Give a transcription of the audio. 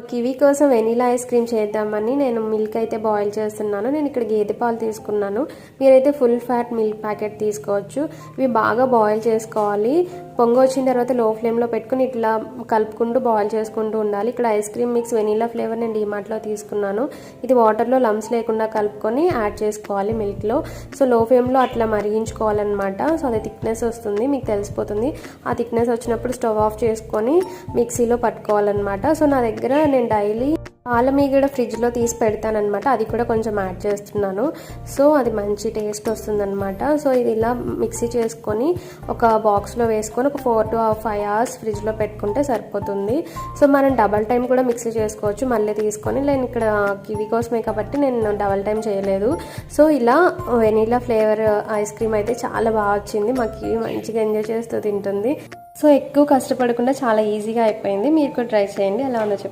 Kiwi కోసం vanilla ice cream చేద్దామని నేను మిల్క్ అయితే బాయిల్ చేస్తున్నాను. నేను ఇక్కడ గేదె పాలు తీసుకున్నాను. మీరైతే ఫుల్ ఫ్యాట్ మిల్క్ ప్యాకెట్ తీసుకోవచ్చు. ఇవి బాగా బాయిల్ చేసుకోవాలి. పొంగు వచ్చిన తర్వాత లో ఫ్లేమ్లో పెట్టుకుని ఇట్లా కలుపుకుంటూ బాయిల్ చేసుకుంటూ ఉండాలి. ఇక్కడ ice cream mix vanilla flavour నేను డీమార్ట్లో తీసుకున్నాను. ఇది వాటర్లో లమ్స్ లేకుండా కలుపుకొని యాడ్ చేసుకోవాలి మిల్క్లో. సో లో ఫ్లేమ్లో అట్లా మరిగించుకోవాలన్నమాట. సో అది థిక్నెస్ వస్తుంది, మీకు తెలిసిపోతుంది. ఆ థిక్నెస్ వచ్చినప్పుడు స్టవ్ ఆఫ్ చేసుకొని మిక్సీలో పట్టుకోవాలన్నమాట. సో నా దగ్గర నేను డైలీ పాల మీగడ ఫ్రిడ్జ్లో తీసి పెడతానమాట. అది కూడా కొంచెం యాడ్ చేస్తున్నాను. సో అది మంచి టేస్ట్ వస్తుందన్నమాట. సో ఇది ఇలా మిక్సీ చేసుకొని ఒక బాక్స్లో వేసుకొని ఒక 4 to 5 hours ఫ్రిడ్జ్లో పెట్టుకుంటే సరిపోతుంది. సో మనం డబల్ టైం కూడా మిక్సీ చేసుకోవచ్చు మళ్ళీ తీసుకొని. నేను ఇక్కడ కివి కోసమే కాబట్టి నేను డబల్ టైం చేయలేదు. సో ఇలా వెనీలా ఫ్లేవర్ ఐస్ క్రీమ్ అయితే చాలా బాగా వచ్చింది. మా కివి మంచిగా ఎంజాయ్ చేస్తూ తింటుంది. సో ఎక్కువ కష్టపడకుండా చాలా ఈజీగా అయిపోయింది. మీరు కూడా ట్రై చేయండి. ఎలా ఉందో చెప్పండి.